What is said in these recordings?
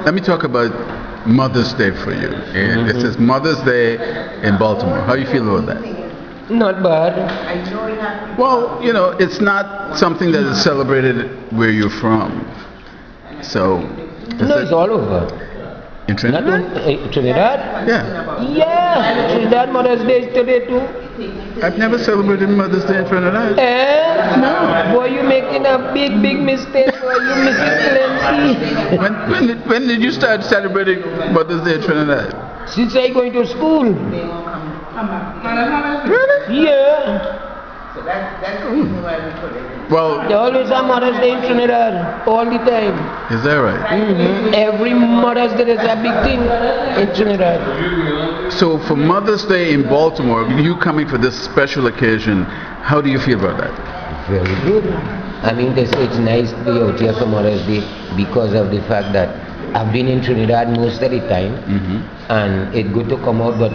let me talk about Mother's Day for you. It says Mother's Day in Baltimore. How you feel about that? Not bad. Well, it's not something that is celebrated where you're from. So, No, it's all over. in Trinidad? Trinidad? Yeah. Yeah, Trinidad Mother's Day is today too. I've never celebrated Mother's Day in Trinidad. No. Boy, you making a big mistake. Boy, you missing plenty. When did you start celebrating Mother's Day in Trinidad? Since I going to school. Really? Yeah. That's the reason why we put it. Well, They always have Mother's Day in Trinidad, all the time. is that right? Every Mother's Day is a big thing in Trinidad. So for Mother's Day in Baltimore, you coming for this special occasion, how do you feel about that? Very good. I mean, it's nice to be out here for Mother's Day because of the fact that I've been in Trinidad most of the time, and it's good to come out. But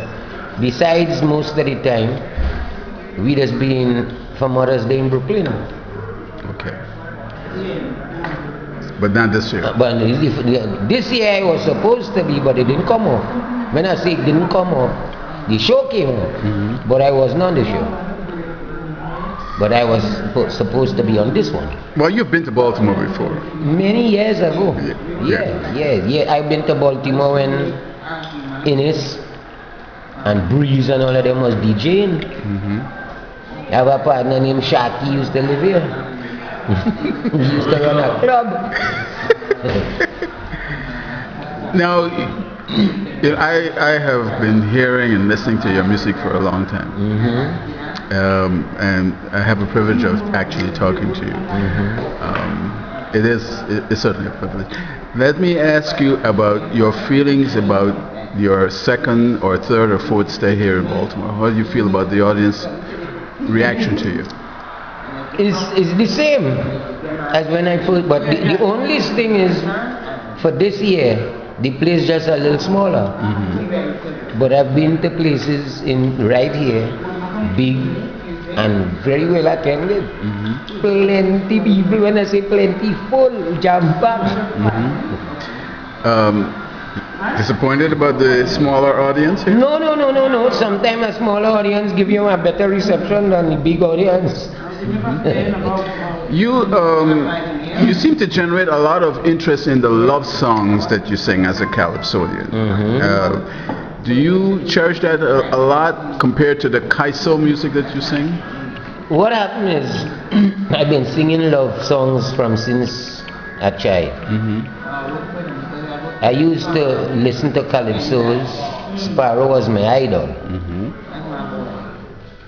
besides, most of the time, we just been for Mother's Day in Brooklyn. Okay. But not this year. But this year I was supposed to be, but it didn't come off. When I say it didn't come off, the show came off, but I wasn't on the show. But I was supposed to be on this one. Well, you've been to Baltimore before. Many years ago. Yeah. I've been to Baltimore when Innes and Breeze and all of them was DJing. I have a partner named Shaki, used to live here. He used to run a club. Now, I have been hearing and listening to your music for a long time. And I have a privilege of actually talking to you. It's certainly a privilege. Let me ask you about your feelings about your second or third or fourth stay here in Baltimore. How do you feel about the audience reaction to you? It's the same as when I first, but the only thing is, for this year, the place just a little smaller. But I've been to places right here, big and very well attended. Plenty people, when I say plenty, full, jam-packed. Disappointed about the smaller audience here? No. Sometimes a smaller audience give you a better reception than the big audience. You seem to generate a lot of interest in the love songs that you sing as a Calypsonian. Do you cherish that a lot compared to the Calypso music that you sing? What happened is, I've been singing love songs since a child. I used to listen to Calypsos. Sparrow was my idol.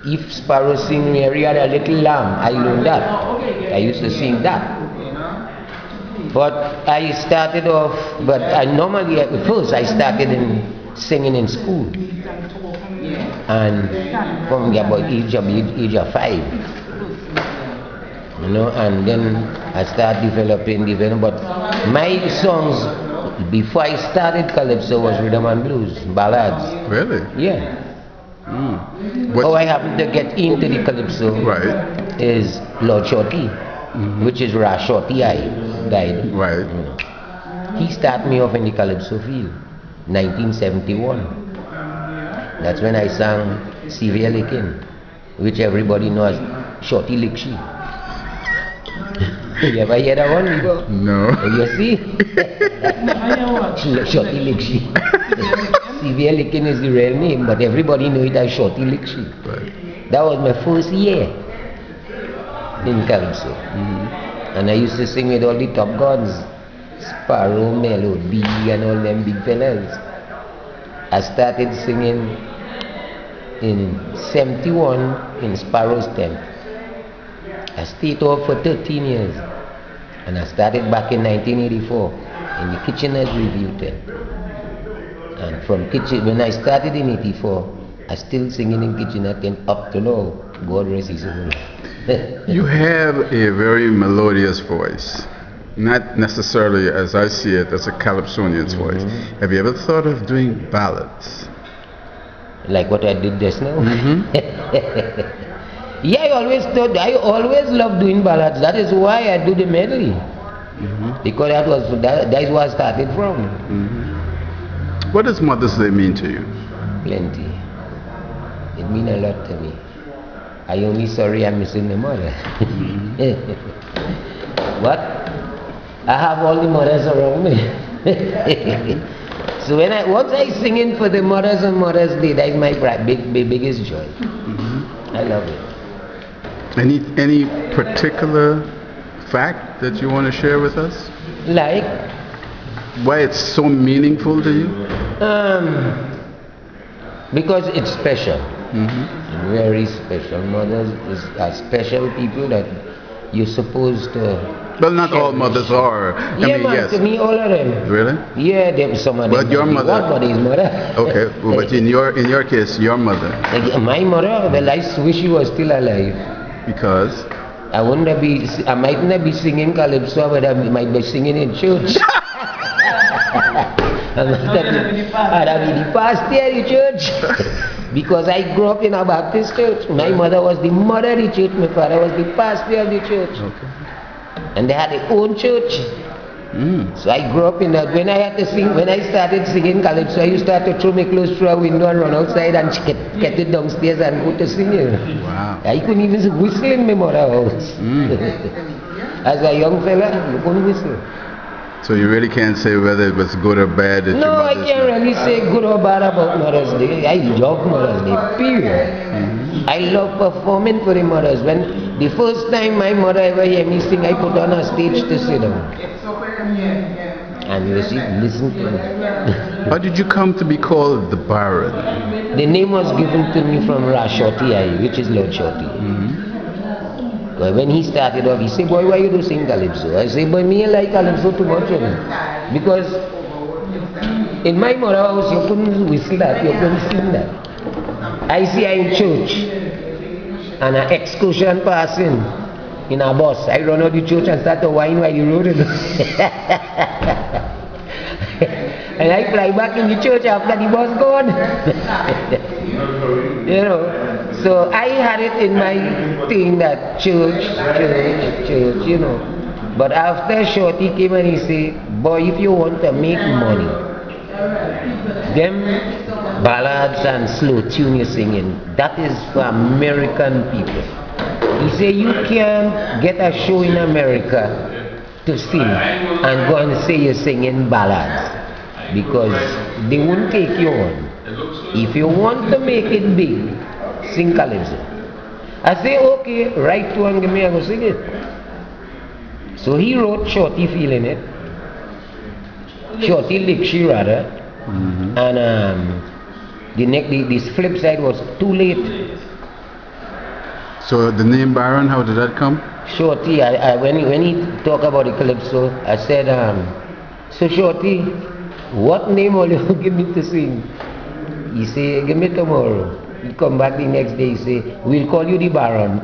If Sparrow sing Mary had a little lamb, I learned that. I used to sing that. But I started off, at first I started singing in school. And from about age of 5. And then I started developing, but my songs, before I started Calypso, was rhythm and blues, ballads. Really? Yeah. How I happened to get into the Calypso is Lord Shorty, which is Ra Shorty I died. Right. He started me off in the Calypso field, 1971. That's when I sang Severe Licking, which everybody knows Shorty Lickshi. You ever hear that one? No. You see? Shorty Lickshi. Severe Licking is the real name, but everybody knows it as Shorty Lickshi. Right. That was my first year in Calypso. And I used to sing with all the top guns, Sparrow, Melody, and all them big fellas. I started singing in 71 in Sparrow's tent. I stayed off for 13 years. And I started back in 1984 in the Kitchener's Review tent. And from Kitchen, when I started in 84, I still singing in Kitchener tent up to now. God rest his soul. You have a very melodious voice. Not necessarily, as I see it, as a Calypsonian's voice. Have you ever thought of doing ballads? Like what I did just now? Yeah, I always loved doing ballads. That is why I do the medley. Because that's where I started from. What does Mother's Day mean to you? Plenty. It means a lot to me. I only sorry I'm missing my mother. What? I have all the mothers around me. So once I singing for the mothers on Mother's Day, that's my biggest joy. I love it. Any particular fact that you want to share with us? Like? Why it's so meaningful to you? Because it's special. Very special. Mothers are special people that you're supposed to. Well, not all mothers are. I mean, man, yes. to me, all of them. Really? Yeah, some of them. But your mother. One mother is mother. Okay, well, but in your case, your mother. My mother, well, I wish she was still alive. Because? I might not be singing Calypso, but I might be singing in church. I'd be the pastor in the church. Because I grew up in a Baptist church. My mother was the mother of the church. My father was the pastor of the church. Okay. And they had their own church. So I grew up in that. When I started singing Calypso, I used to have to throw my clothes through a window and run outside and get it downstairs and go to singing. Wow. I couldn't even whistle in my mother's house. As a young fella, you couldn't whistle. So you really can't say whether it was good or bad that No, I can't really say good or bad about Mother's Day. I love Mother's Day, period. I love performing for the mothers. When the first time my mother ever heard me sing, I put on a stage to sit down. And listen to me. How did you come to be called the Byron? The name was given to me from Shorty, which is Lord Shorty. When he started off, he said, boy, why you do sing Calypso? I said, boy, me like Calypso too much. Because in my mother's house, you couldn't whistle that, you couldn't sing that. I see I in church, and an excursion passing in a bus. I run out the church and start to whine while you rode it. And I fly back in the church after the bus gone. You know. So I had it in my thing that church, you know. But after Shorty came and he said, boy, if you want to make money, them ballads and slow tune you're singing, that is for American people. He said, you can't get a show in America to sing and go and say you're singing ballads, because they won't take you on. If you want to make it big, sing Calypso. I say, okay, write to and give me, I go sing it. So he wrote Shorty feeling it. Shorty lick she rather. And this flip side was too late. So the name Byron, how did that come? Shorty, when he talked about the Calypso, I said, so Shorty, what name will you give me to sing? He said, give me tomorrow. He come back the next day, he say, we'll call you the Baron.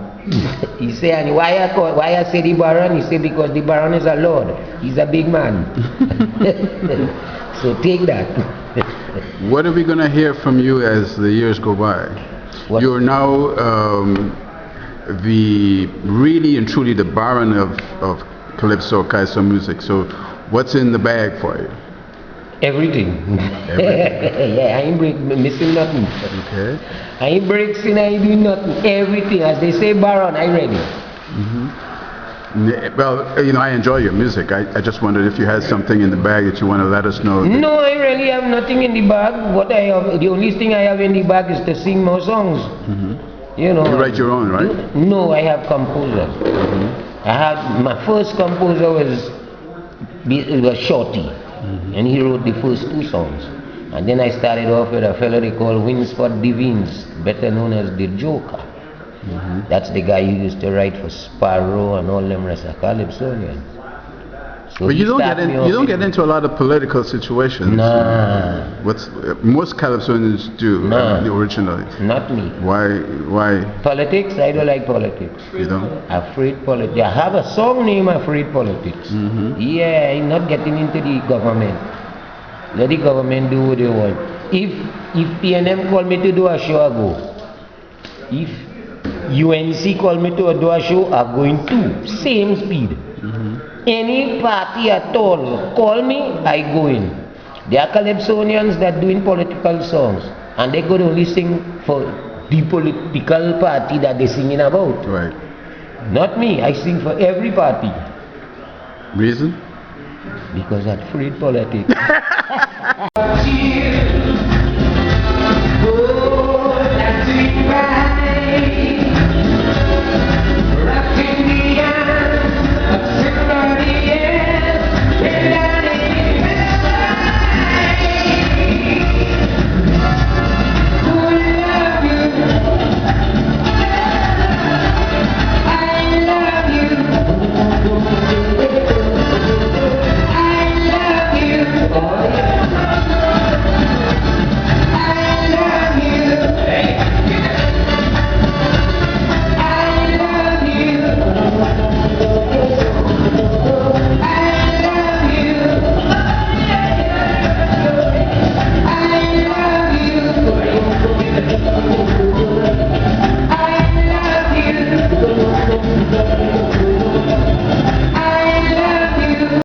He say, and why I say the Baron? He say, because the Baron is a lord. He's a big man. So take that. What are we going to hear from you as the years go by? What? You're now the really and truly the Baron of Calypso music. So what's in the bag for you? Everything. Yeah, I ain't missing nothing. Okay. I ain't breaking, I ain't doing nothing. Everything. As they say, Baron, I ready. Well, you know, I enjoy your music. I just wondered if you had something in the bag that you want to let us know. No, I really have nothing in the bag. What I have, the only thing I have in the bag is to sing more songs. You know. You write your own, right? No, I have composers. I had my first composer was Shorty. And he wrote the first 2 songs. And then I started off with a fellow they call Winsford Devines, better known as the Joker. That's the guy who used to write for Sparrow and all them rest of Calypsonian. So but you don't get into a lot of political situations. Nah. Most Calypsonians do. Nah. Originally. Not me. Why? Politics? I don't like politics. You don't? Afraid politics. I have a song named Afraid Politics. Yeah, I'm not getting into the government. Let the government do what they want. If PNM call me to do a show, I go. If UNC call me to do a show, I'm going too. Same speed. Any party at all, call me, I go in. There are Calypsonians that doing political songs, and they could only sing for the political party that they're singing about. Right. Not me, I sing for every party. Reason? Because I'm afraid politics.